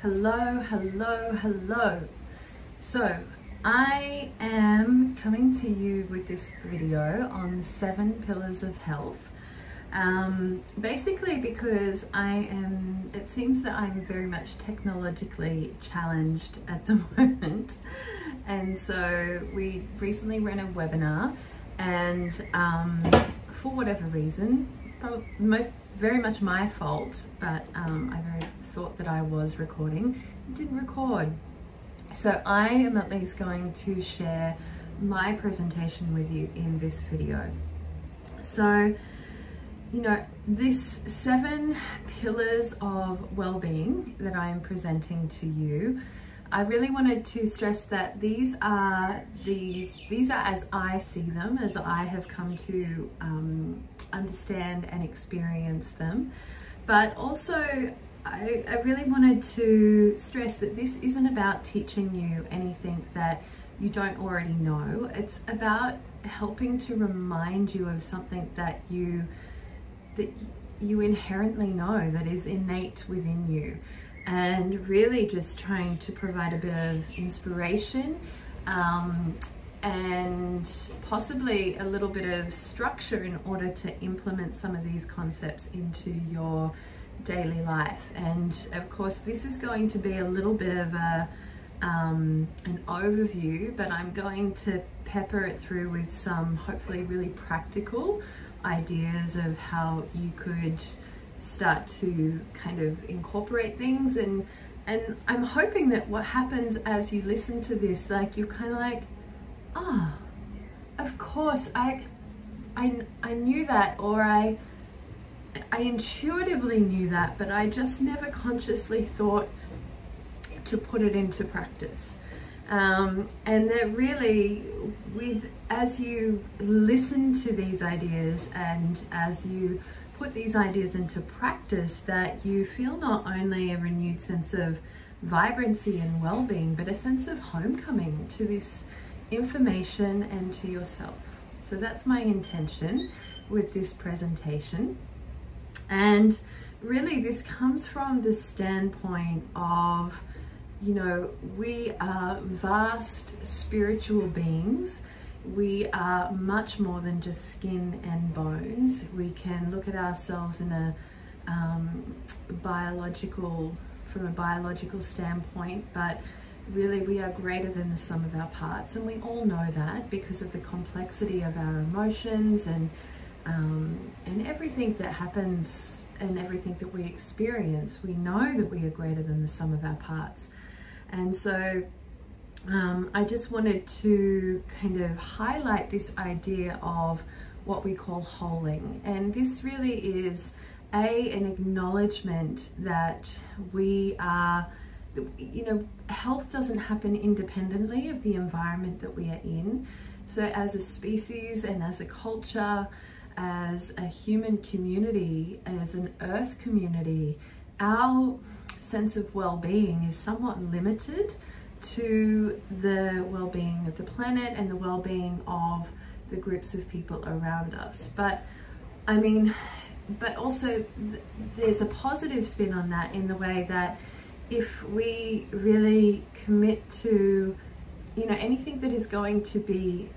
Hello, hello, hello. So I am coming to you with this video on the 7 pillars of health. Basically because it seems that I'm very much technologically challenged at the moment. And so we recently ran a webinar and for whatever reason, very much my fault, but I thought that I was recording, it didn't record. So I am at least going to share my presentation with you in this video. So, you know, this 7 pillars of well-being that I am presenting to you, I really wanted to stress that these are as I see them, as I have come to understand and experience them. But also I really wanted to stress that this isn't about teaching you anything that you don't already know. It's about helping to remind you of something that you inherently know, that is innate within you, and really just trying to provide a bit of inspiration and possibly a little bit of structure in order to implement some of these concepts into your daily life. And of course this is going to be a little bit of an overview, but I'm going to pepper it through with some hopefully really practical ideas of how you could start to kind of incorporate things, and I'm hoping that what happens as you listen to this, like you're kind of like, ah, oh, of course I knew that, or I intuitively knew that, but I just never consciously thought to put it into practice. And that really, as you listen to these ideas and as you put these ideas into practice, that you feel not only a renewed sense of vibrancy and well-being, but a sense of homecoming to this information and to yourself. So that's my intention with this presentation. And really this comes from the standpoint of, you know, we are vast spiritual beings. We are much more than just skin and bones. We can look at ourselves in a from a biological standpoint, but really we are greater than the sum of our parts. And we all know that because of the complexity of our emotions and everything that happens and everything that we experience. We know that we are greater than the sum of our parts. And so I just wanted to kind of highlight this idea of what we call wholing. And this really is an acknowledgement that we are, you know, health doesn't happen independently of the environment that we are in. So as a species and as a culture, as a human community, as an earth community, our sense of well-being is somewhat limited to the well-being of the planet and the well-being of the groups of people around us. But I mean, but also there's a positive spin on that, in the way that if we really commit to, you know, anything that is going to be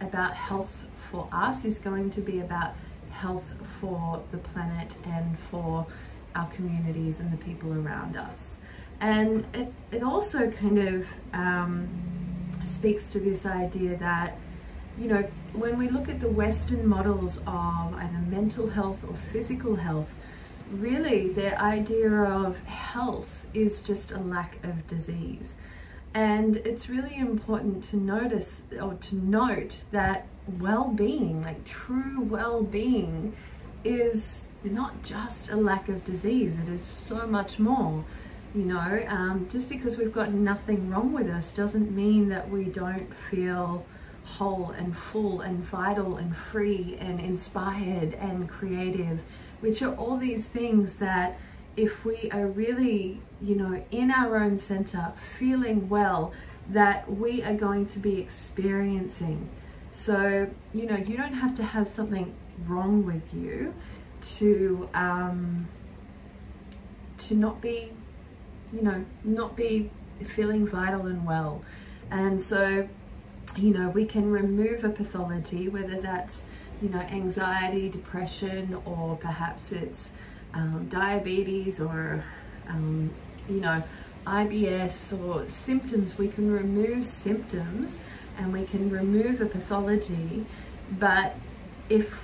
about health for us is going to be about health for the planet and for our communities and the people around us. And it also kind of speaks to this idea that, you know, when we look at the Western models of either mental health or physical health, really their idea of health is just a lack of disease. And it's really important to notice, or to note, that well-being, like true well-being, is not just a lack of disease. It is so much more. You know, just because we've got nothing wrong with us doesn't mean that we don't feel whole and full and vital and free and inspired and creative, which are all these things that if we are really, you know, in our own center, feeling well, that we are going to be experiencing. So, you know, you don't have to have something wrong with you to not be you know, not be feeling vital and well. And so, you know, we can remove a pathology, whether that's, you know, anxiety, depression, or perhaps it's diabetes, or you know, IBS, or symptoms. We can remove symptoms and we can remove a pathology, but if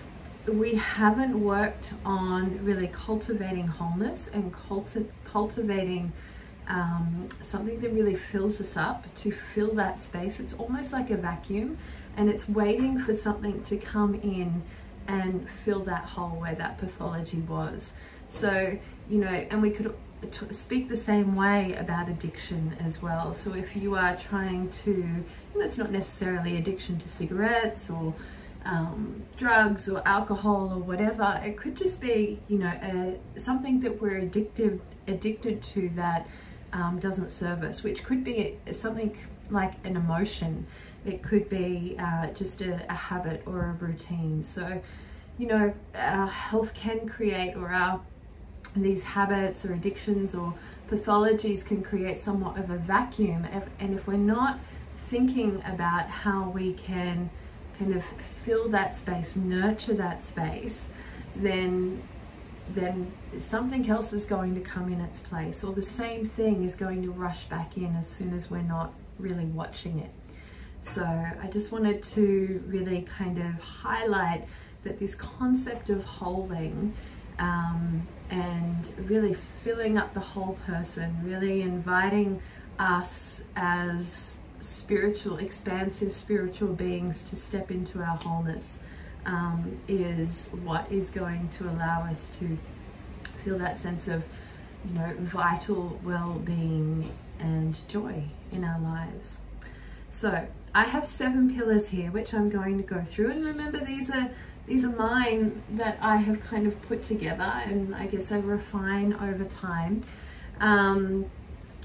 we haven't worked on really cultivating wholeness and cultivating something that really fills us up, to fill that space, it's almost like a vacuum, and it's waiting for something to come in and fill that hole where that pathology was. So, you know, and we could speak the same way about addiction as well. So if you are trying to, and that's not necessarily addiction to cigarettes or drugs or alcohol or whatever, it could just be, you know, something that we're addicted to that doesn't serve us, which could be something like an emotion. It could be just a habit or a routine. So, you know, our health can create, or these habits or addictions or pathologies can create somewhat of a vacuum. And if we're not thinking about how we can kind of fill that space, nurture that space, then something else is going to come in its place, or the same thing is going to rush back in as soon as we're not really watching it. So I just wanted to really kind of highlight that this concept of holding and really filling up the whole person, really inviting us as spiritual, expansive spiritual beings to step into our wholeness, is what is going to allow us to feel that sense of, you know, vital well-being and joy in our lives. So I have 7 pillars here, which I'm going to go through, and remember, these are mine that I have kind of put together, and I guess I refine over time. And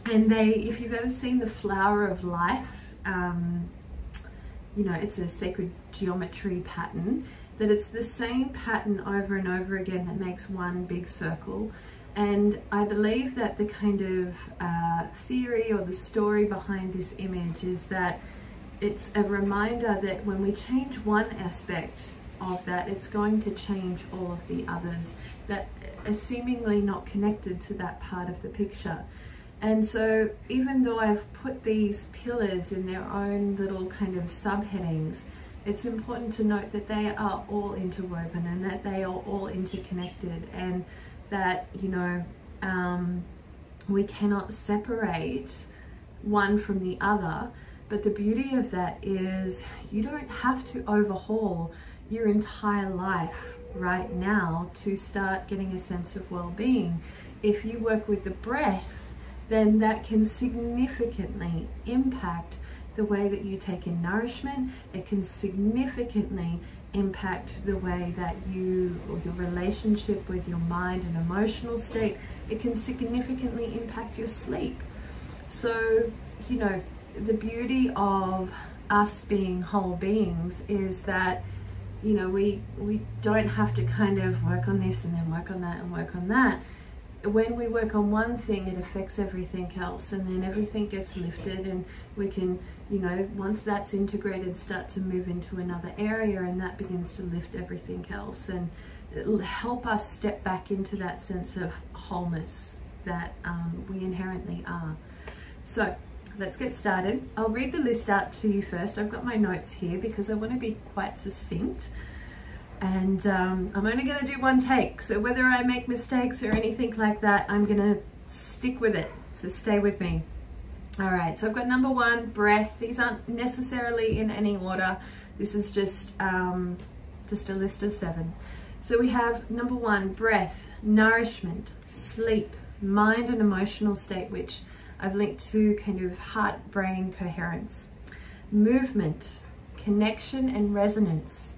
if you've ever seen the Flower of Life, you know, it's a sacred geometry pattern, that it's the same pattern over and over again that makes one big circle. And I believe that the kind of theory or the story behind this image is that it's a reminder that when we change one aspect of that, it's going to change all of the others that are seemingly not connected to that part of the picture. And so even though I've put these pillars in their own little kind of subheadings, it's important to note that they are all interwoven and that they are all interconnected, and that, you know, we cannot separate one from the other. But the beauty of that is you don't have to overhaul your entire life right now to start getting a sense of well-being. If you work with the breath, then that can significantly impact the way that you take in nourishment. It can significantly impact the way that you, or your relationship with your mind and emotional state. It can significantly impact your sleep. So, you know, the beauty of us being whole beings is that, you know, we don't have to kind of work on this and then work on that and work on that. When we work on one thing, it affects everything else, and then everything gets lifted, and we can, you know, once that's integrated, start to move into another area, and that begins to lift everything else, and it'll help us step back into that sense of wholeness that we inherently are. So let's get started. I'll read the list out to you first. I've got my notes here because I want to be quite succinct. And I'm only going to do one take, so whether I make mistakes or anything like that, I'm going to stick with it, so stay with me. All right, so I've got number 1, breath. These aren't necessarily in any order. This is just a list of 7. So we have number 1, breath, nourishment, sleep, mind and emotional state, which I've linked to kind of heart-brain coherence, movement, connection and resonance,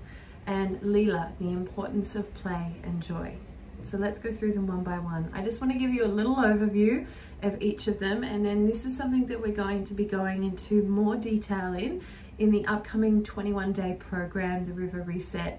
and Leela, the importance of play and joy. So let's go through them one by one. I just want to give you a little overview of each of them, and then this is something that we're going to be going into more detail in the upcoming 21-day program, the River Reset,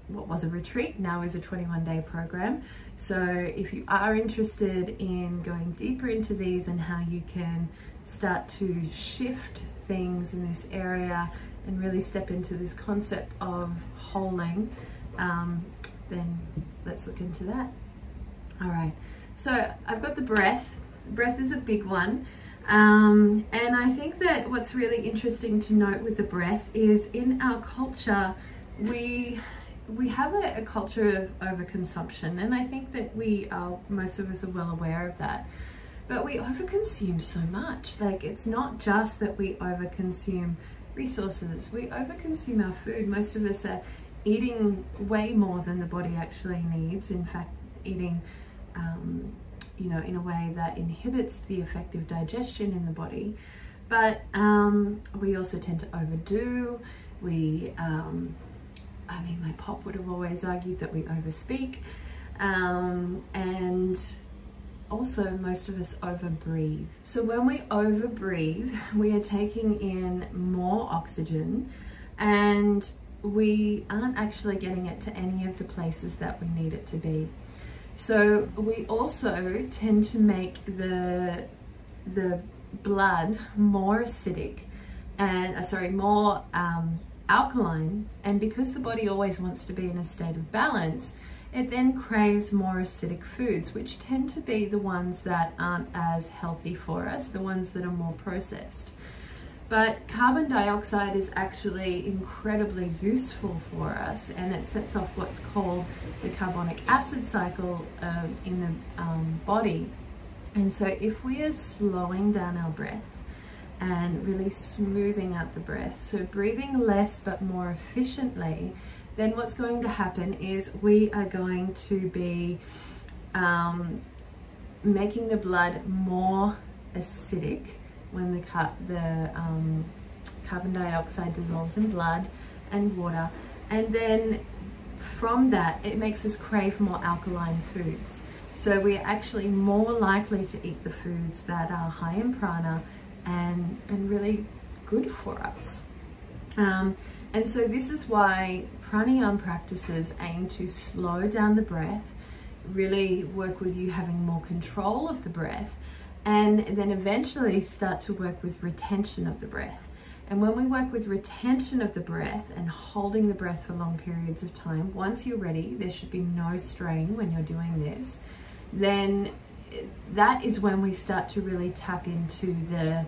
what was a retreat now is a 21-day program. So if you are interested in going deeper into these and how you can start to shift things in this area and really step into this concept of wholing, then let's look into that. All right, so I've got the breath. Breath is a big one. And I think that what's really interesting to note with the breath is in our culture, we have a culture of overconsumption, and I think that most of us are well aware of that. But we overconsume so much. Like, it's not just that we overconsume resources, we overconsume our food. Most of us are eating way more than the body actually needs. In fact, eating you know, in a way that inhibits the effective digestion in the body. But we also tend to overdo. I mean, my pop would have always argued that we overspeak. And also most of us overbreathe. So when we overbreathe, we are taking in more oxygen and we aren't actually getting it to any of the places that we need it to be. So we also tend to make the blood more acidic and more alkaline, and because the body always wants to be in a state of balance, it then craves more acidic foods, which tend to be the ones that aren't as healthy for us, the ones that are more processed. But carbon dioxide is actually incredibly useful for us, and it sets off what's called the carbonic acid cycle in the body. And so if we are slowing down our breath and really smoothing out the breath, so breathing less but more efficiently, then what's going to happen is we are going to be making the blood more acidic when the carbon dioxide dissolves in blood and water, and then from that it makes us crave more alkaline foods. So we're actually more likely to eat the foods that are high in prana and really good for us. And so this is why pranayama practices aim to slow down the breath, really work with you having more control of the breath, and then eventually start to work with retention of the breath. And when we work with retention of the breath and holding the breath for long periods of time, once you're ready, there should be no strain when you're doing this, then that is when we start to really tap into the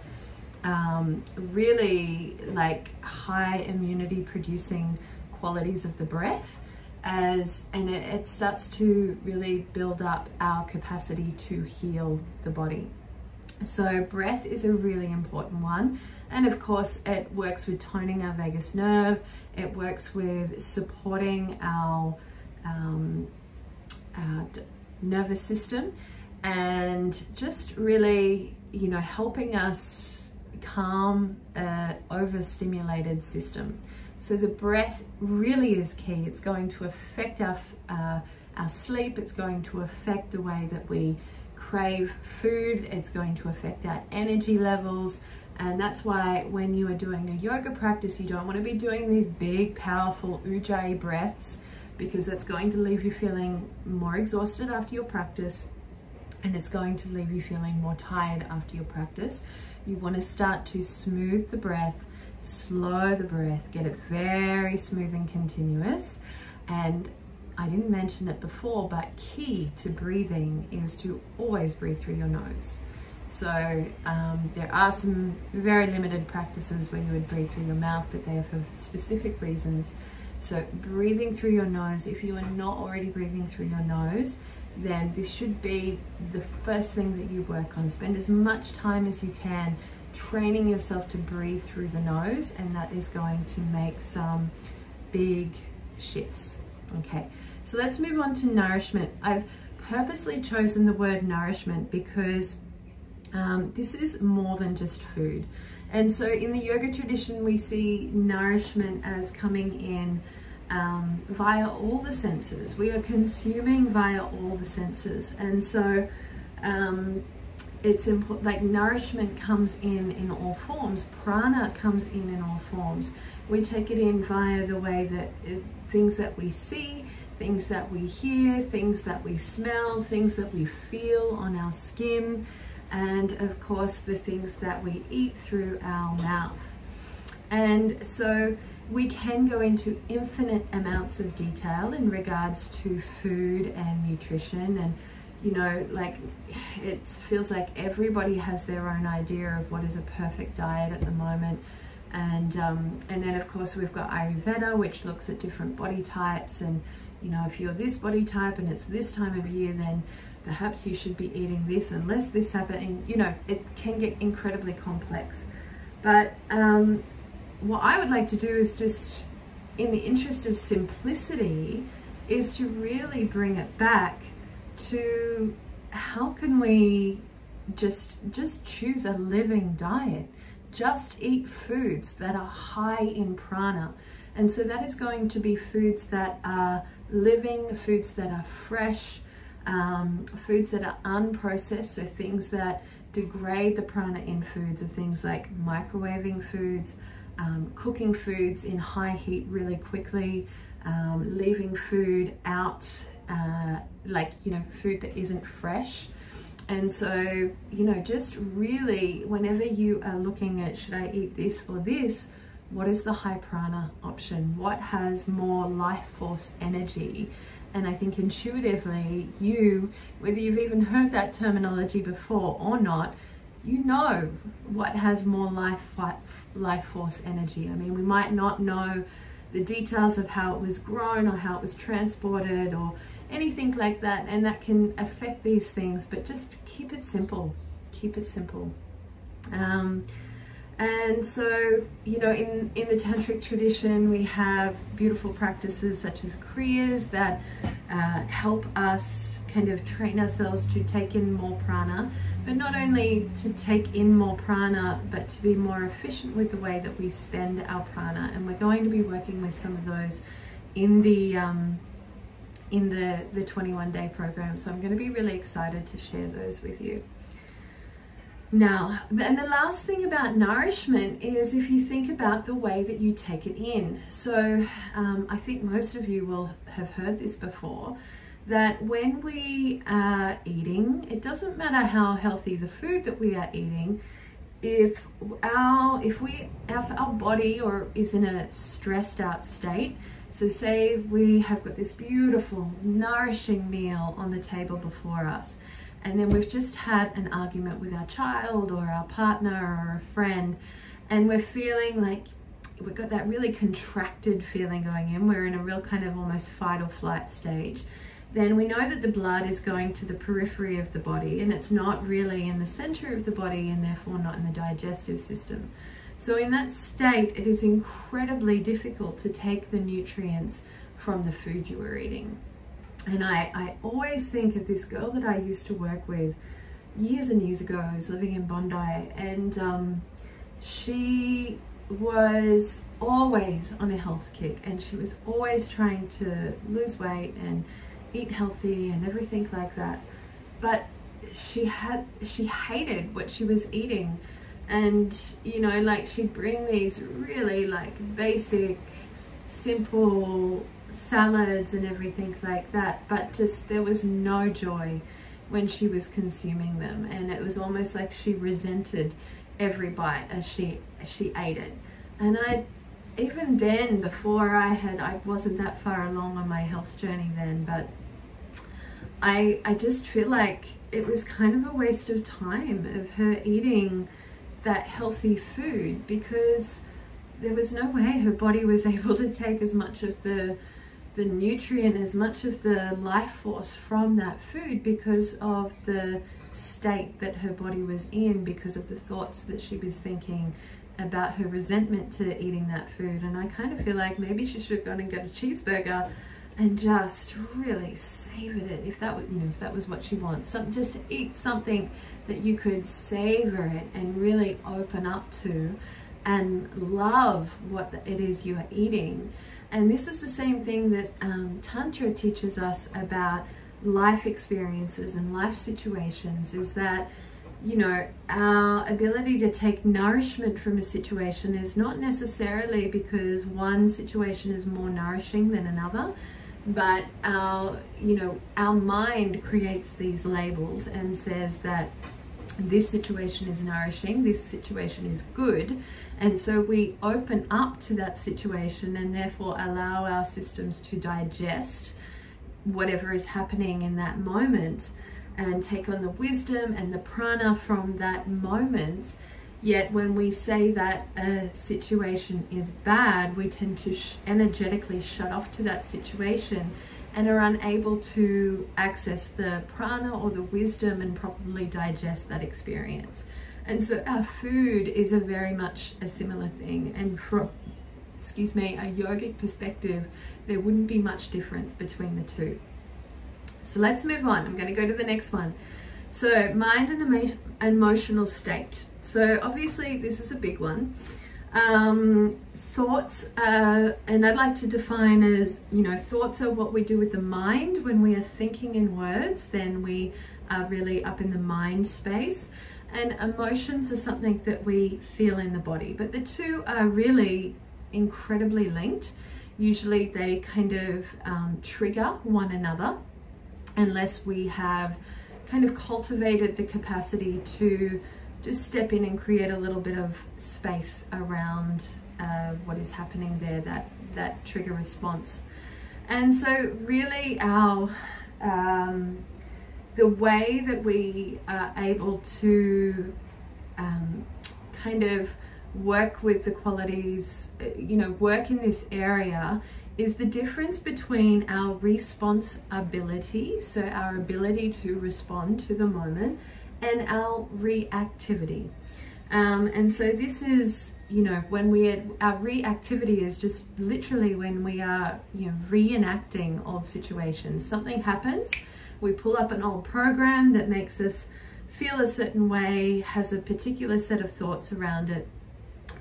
really like high immunity producing qualities of the breath, and it starts to really build up our capacity to heal the body. So breath is a really important one, and of course it works with toning our vagus nerve, it works with supporting our nervous system, and just really, you know, helping us calm an overstimulated system. So the breath really is key. It's going to affect our sleep, it's going to affect the way that we crave food, it's going to affect our energy levels. And that's why when you are doing a yoga practice, you don't want to be doing these big powerful ujjayi breaths, because it's going to leave you feeling more exhausted after your practice, and it's going to leave you feeling more tired after your practice. You want to start to smooth the breath, slow the breath, get it very smooth and continuous. And I didn't mention it before, but key to breathing is to always breathe through your nose. So there are some very limited practices where you would breathe through your mouth, but they are for specific reasons. So breathing through your nose, if you are not already breathing through your nose, then this should be the first thing that you work on. Spend as much time as you can training yourself to breathe through the nose, and that is going to make some big shifts. Okay, so let's move on to nourishment. I've purposely chosen the word nourishment because this is more than just food. And so in the yoga tradition, we see nourishment as coming in via all the senses. We are consuming via all the senses. And so it's important, like nourishment comes in all forms. Prana comes in all forms. We take it in via the way that things that we see, things that we hear, things that we smell, things that we feel on our skin, and of course the things that we eat through our mouth. And so we can go into infinite amounts of detail in regards to food and nutrition, and you know, like, it feels like everybody has their own idea of what is a perfect diet at the moment. And then of course we've got Ayurveda, which looks at different body types, and you know, if you're this body type and it's this time of year, then perhaps you should be eating this unless this happening. You know, it can get incredibly complex. But what I would like to do is just, in the interest of simplicity, is to really bring it back to how can we just choose a living diet, just eat foods that are high in prana. And so that is going to be foods that are living, foods that are fresh, foods that are unprocessed, so things that degrade the prana in foods are things like microwaving foods, cooking foods in high heat really quickly, leaving food out, like, you know, food that isn't fresh. And so, you know, just really, whenever you are looking at, should I eat this or this, what is the high prana option? What has more life force energy? And I think intuitively, you, whether you've even heard that terminology before or not, you know what has more life force energy. I mean, we might not know the details of how it was grown or how it was transported or anything like that, and that can affect these things, but just keep it simple. Keep it simple. And so, you know, in the tantric tradition, we have beautiful practices such as kriyas that help us kind of train ourselves to take in more prana, but not only to take in more prana, but to be more efficient with the way that we spend our prana. And we're going to be working with some of those in the 21-day program. So I'm going to be really excited to share those with you. Now, and the last thing about nourishment is if you think about the way that you take it in. So I think most of you will have heard this before, that when we are eating, it doesn't matter how healthy the food that we are eating, if our body is in a stressed out state. So say we have got this beautiful nourishing meal on the table before us, and then we've just had an argument with our child or our partner or a friend, and we're feeling like we've got that really contracted feeling going in, we're in a real kind of almost fight or flight stage, then we know that the blood is going to the periphery of the body, and it's not really in the center of the body, and therefore not in the digestive system. So in that state, it is incredibly difficult to take the nutrients from the food you are eating. And I always think of this girl that I used to work with years and years ago. I was living in Bondi, and she was always on a health kick, and she was always trying to lose weight and eat healthy and everything like that. But she hated what she was eating. And, you know, like, she'd bring these really like basic, simple salads and everything like that, but just there was no joy when she was consuming them, and it was almost like she resented every bite as she ate it. And even then, before I wasn't that far along on my health journey then, but I just feel like it was kind of a waste of time of her eating that healthy food, because there was no way her body was able to take as much of the nutrient, as much of the life force from that food, because of the state that her body was in, because of the thoughts that she was thinking about her resentment to eating that food. And I kind of feel like maybe she should have gone and got a cheeseburger and just really savored it, if that was, you know, if that was what she wants. Just to eat something that you could savor it and really open up to and love what it is you are eating. And this is the same thing that Tantra teaches us about life experiences and life situations, is that you know, our ability to take nourishment from a situation is not necessarily because one situation is more nourishing than another, but our mind creates these labels and says that this situation is nourishing, this situation is good, and so we open up to that situation and therefore allow our systems to digest whatever is happening in that moment and take on the wisdom and the prana from that moment. Yet when we say that a situation is bad, we tend to energetically shut off to that situation and are unable to access the prana or the wisdom and properly digest that experience. And so our food is a very much a similar thing. And from, a yogic perspective, there wouldn't be much difference between the two. So let's move on. I'm going to go to the next one. So mind and emotional state. So obviously this is a big one. Thoughts, and I'd like to define as, thoughts are what we do with the mind. When we are thinking in words, then we are really up in the mind space. And emotions are something that we feel in the body. But the two are really incredibly linked. Usually they kind of trigger one another, unless we have kind of cultivated the capacity to just step in and create a little bit of space around what is happening there, that trigger response. And so really our the way that we are able to kind of work with the qualities, work in this area, is the difference between our response ability, so our ability to respond to the moment, and our reactivity. And so this is, when our reactivity is just literally when we are, reenacting old situations. Something happens, we pull up an old program that makes us feel a certain way, has a particular set of thoughts around it,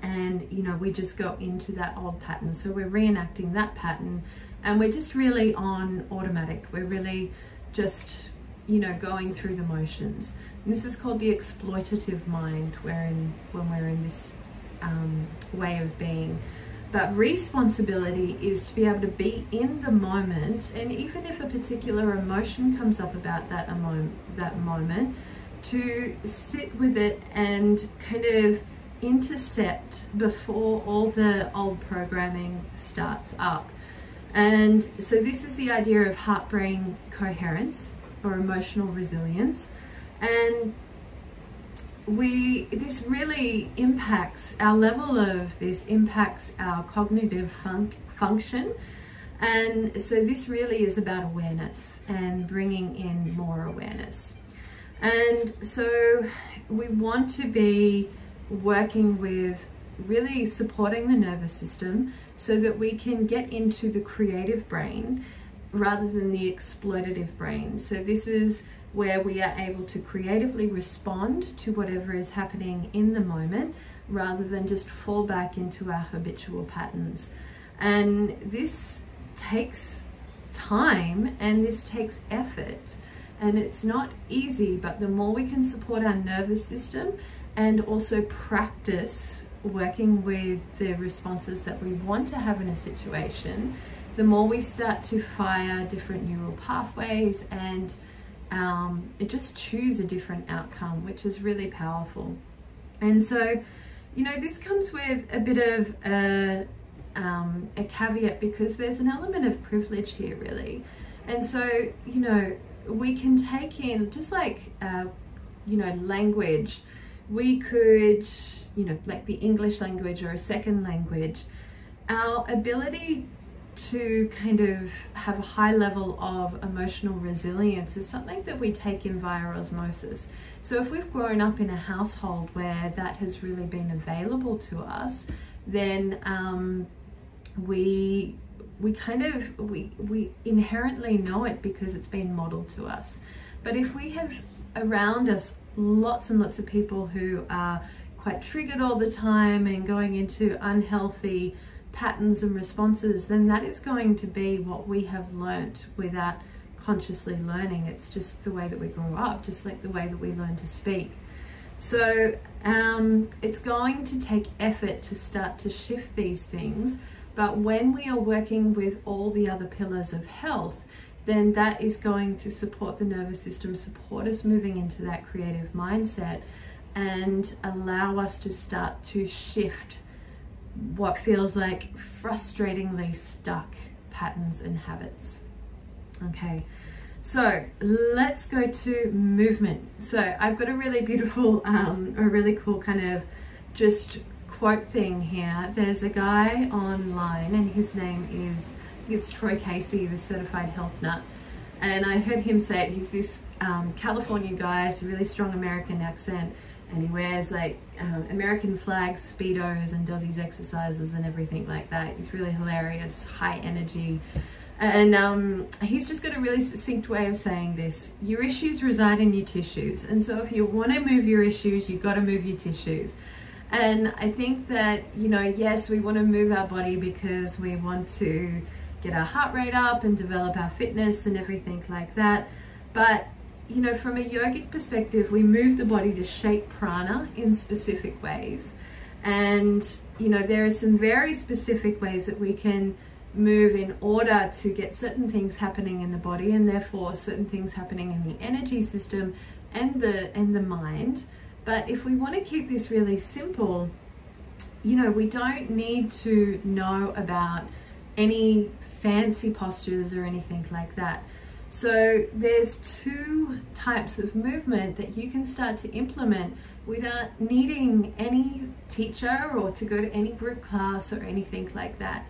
and we just go into that old pattern. So we're reenacting that pattern, and we're just really on automatic. We're really just going through the motions. And this is called the exploitative mind, when we're in this way of being. But responsibility is to be able to be in the moment, and even if a particular emotion comes up about that moment, to sit with it and kind of intercept before all the old programming starts up. And so this is the idea of heart-brain coherence or emotional resilience. And this really impacts our level of this, impacts our cognitive function. And so this really is about awareness and bringing in more awareness. And so we want to be working with really supporting the nervous system so that we can get into the creative brain rather than the exploitative brain. So this is where we are able to creatively respond to whatever is happening in the moment rather than just fall back into our habitual patterns. And this takes time and this takes effort, and it's not easy, but the more we can support our nervous system and also practice working with the responses that we want to have in a situation, the more we start to fire different neural pathways and just choose a different outcome, which is really powerful. And so, this comes with a bit of a caveat, because there's an element of privilege here, really. And so, we can take in, just like, language, we could, like the English language or a second language, our ability to kind of have a high level of emotional resilience is something that we take in via osmosis. So if we've grown up in a household where that has really been available to us, then we inherently know it because it's been modeled to us. But if we have around us lots and lots of people who are quite triggered all the time and going into unhealthy patterns and responses, then that is going to be what we have learnt without consciously learning. It's just the way that we grow up, just like the way that we learn to speak. So it's going to take effort to start to shift these things, but when we are working with all the other pillars of health, then that is going to support the nervous system, support us moving into that creative mindset, and allow us to start to shift what feels like frustratingly stuck patterns and habits. Okay, so let's go to movement. So I've got a really beautiful, a really cool kind of just quote thing here. There's a guy online and his name is, I think it's Troy Casey, the certified health nut. And I heard him say it. He's this California guy, has a really strong American accent, and he wears like American flags, Speedos, and does his exercises and everything like that. He's really hilarious, high energy. And he's just got a really succinct way of saying this: your issues reside in your tissues. And so if you want to move your issues, you've got to move your tissues. And I think that, you know, yes, we want to move our body because we want to get our heart rate up and develop our fitness and everything like that. But, you know, from a yogic perspective, we move the body to shape prana in specific ways. And, you know, there are some very specific ways that we can move in order to get certain things happening in the body, and therefore certain things happening in the energy system and the mind. But if we want to keep this really simple, you know, we don't need to know about any fancy postures or anything like that. So there's two types of movement that you can start to implement without needing any teacher or to go to any group class or anything like that.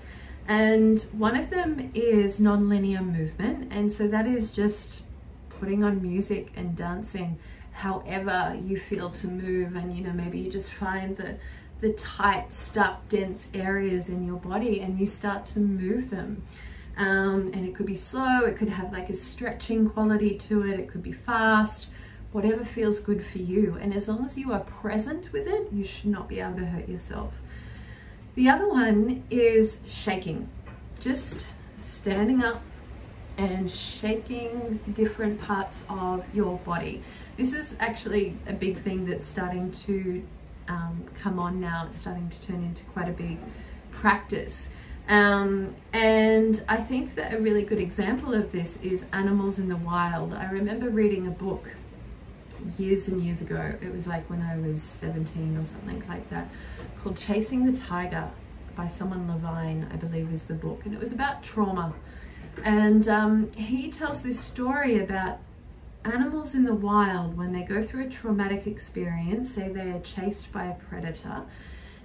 And one of them is non-linear movement. And so that is just putting on music and dancing however you feel to move. And, you know, maybe you just find the tight, stuck, dense areas in your body and you start to move them. And it could be slow, it could have like a stretching quality to it, it could be fast, whatever feels good for you. And as long as you are present with it, you should not be able to hurt yourself. The other one is shaking, just standing up and shaking different parts of your body. This is actually a big thing that's starting to come on now. It's starting to turn into quite a big practice. And I think that a really good example of this is animals in the wild. I remember reading a book years and years ago. It was like when I was 17 or something like that, called Chasing the Tiger by someone Levine, I believe is the book. And it was about trauma. And he tells this story about animals in the wild when they go through a traumatic experience, say they are chased by a predator,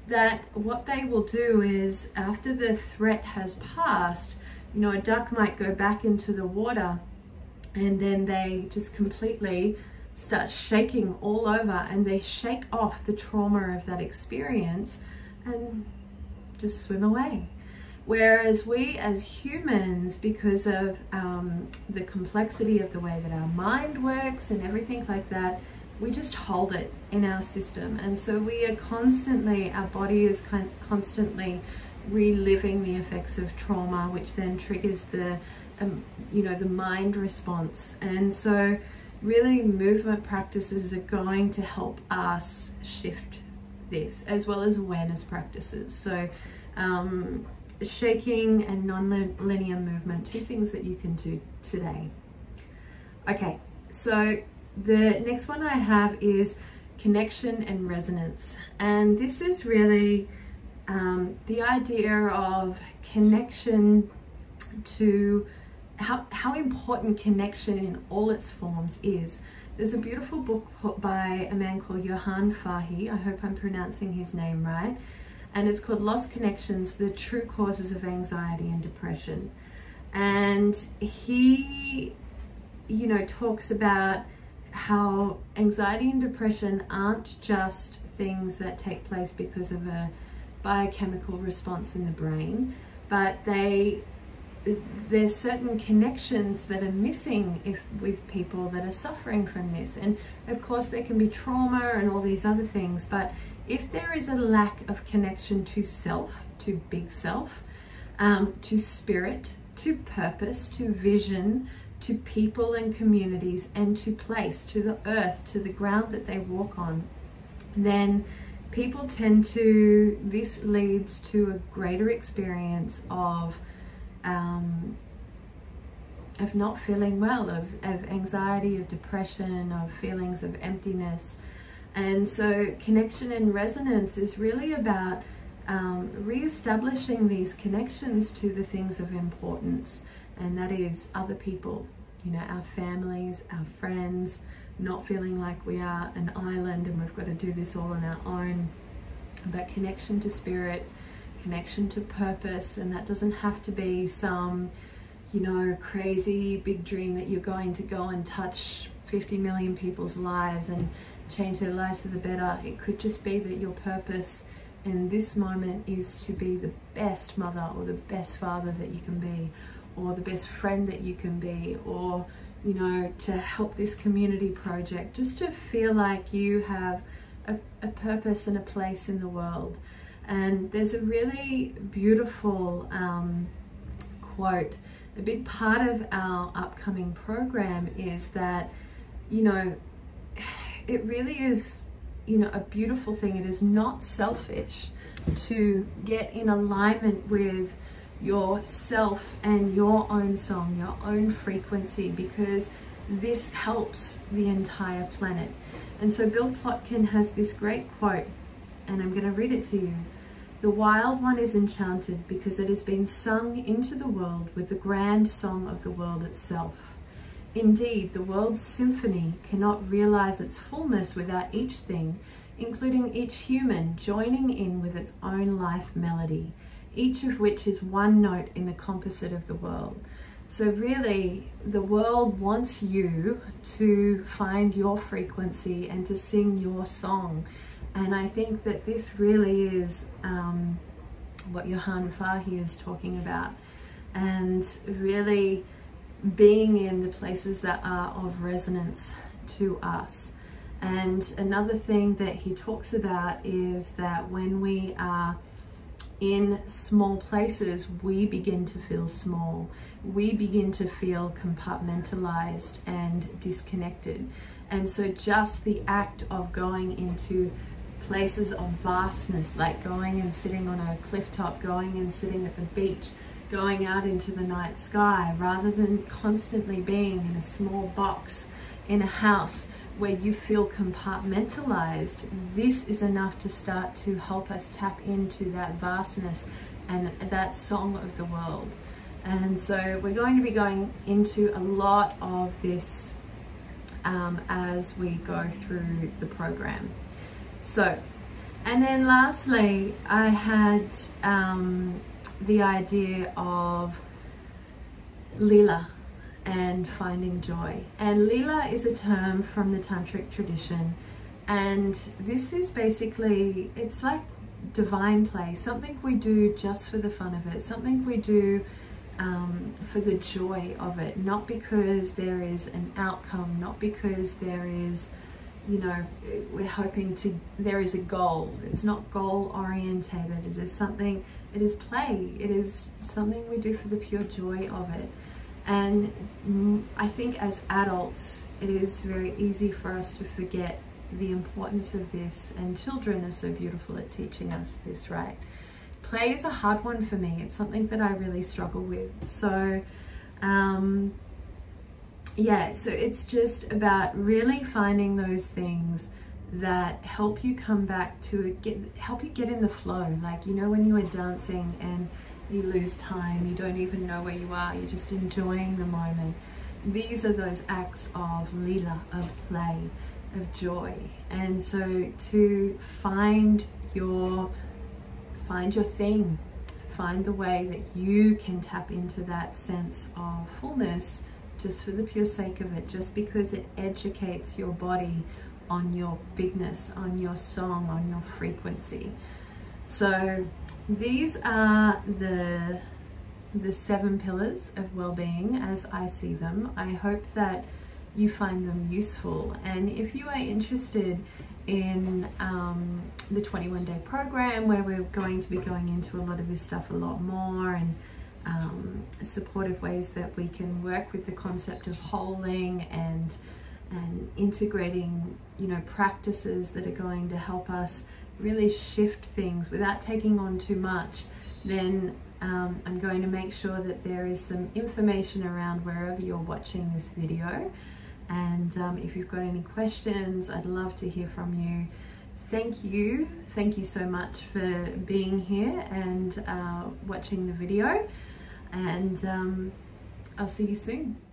that what they will do is after the threat has passed, you know, a duck might go back into the water and then they just completely start shaking all over and they shake off the trauma of that experience and just swim away. Whereas we as humans, because of the complexity of the way that our mind works and everything like that, we just hold it in our system. And so we are constantly, our body is constantly reliving the effects of trauma, which then triggers the, you know, the mind response. And so really movement practices are going to help us shift this, as well as awareness practices. So shaking and non-linear movement, two things that you can do today. Okay, so the next one I have is connection and resonance. And this is really the idea of connection, to how important connection in all its forms is. There's a beautiful book by a man called Johann Fahy, I hope I'm pronouncing his name right, and it's called Lost Connections, The True Causes of Anxiety and Depression. And he, you know, talks about how anxiety and depression aren't just things that take place because of a biochemical response in the brain, but there's certain connections that are missing with people that are suffering from this. And of course there can be trauma and all these other things, but if there is a lack of connection to self, to big self, to spirit, to purpose, to vision, to people and communities, and to place, to the earth, to the ground that they walk on, then people this leads to a greater experience of not feeling well, of anxiety, of depression, of feelings of emptiness. And so connection and resonance is really about re-establishing these connections to the things of importance, and that is other people, you know, our families, our friends, not feeling like we are an island and we've got to do this all on our own, but connection to spirit, connection to purpose. And that doesn't have to be some, you know, crazy big dream that you're going to go and touch 50 million people's lives and change their lives for the better. It could just be that your purpose in this moment is to be the best mother or the best father that you can be, or the best friend that you can be, or, you know, to help this community project, just to feel like you have a purpose and a place in the world. And there's a really beautiful quote. A big part of our upcoming program is that, you know, it really is, you know, a beautiful thing. It is not selfish to get in alignment with yourself and your own song, your own frequency, because this helps the entire planet. And so Bill Plotkin has this great quote, and I'm going to read it to you. "The wild one is enchanted because it has been sung into the world with the grand song of the world itself. Indeed, the world's symphony cannot realize its fullness without each thing, including each human, joining in with its own life melody, each of which is one note in the composite of the world." So really, the world wants you to find your frequency and to sing your song. And I think that this really is what Johann Fahy is talking about, and really being in the places that are of resonance to us. And another thing that he talks about is that when we are in small places, we begin to feel small. We begin to feel compartmentalized and disconnected. And so just the act of going into places of vastness, like going and sitting on a cliff top, going and sitting at the beach, going out into the night sky, rather than constantly being in a small box in a house where you feel compartmentalized, this is enough to start to help us tap into that vastness and that song of the world. And so we're going to be going into a lot of this as we go through the program. So, and then lastly, I had the idea of Leela and Finding Joy. And Leela is a term from the Tantric tradition, and this is basically, it's like divine play, something we do just for the fun of it, something we do for the joy of it, not because there is an outcome, not because there is, you know, we're hoping to, there is a goal. It's not goal orientated. It is something, it is play. It is something we do for the pure joy of it. And I think as adults, it is very easy for us to forget the importance of this, and children are so beautiful at teaching us this, right? Play is a hard one for me. It's something that I really struggle with. So, yeah, so it's just about really finding those things that help you come back to help you get in the flow. Like, you know, when you are dancing and you lose time, you don't even know where you are, you're just enjoying the moment. These are those acts of Leela, of play, of joy. And so to find your thing, find the way that you can tap into that sense of fullness just for the pure sake of it, just because it educates your body on your bigness, on your song, on your frequency. So these are the 7 pillars of well-being as I see them. I hope that you find them useful, and if you are interested in the 21-day program, where we're going to be going into a lot of this stuff a lot more, and supportive ways that we can work with the concept of holing and and integrating, you know, practices that are going to help us really shift things without taking on too much, then I'm going to make sure that there is some information around wherever you're watching this video. And if you've got any questions, I'd love to hear from you. Thank you so much for being here and watching the video, and I'll see you soon.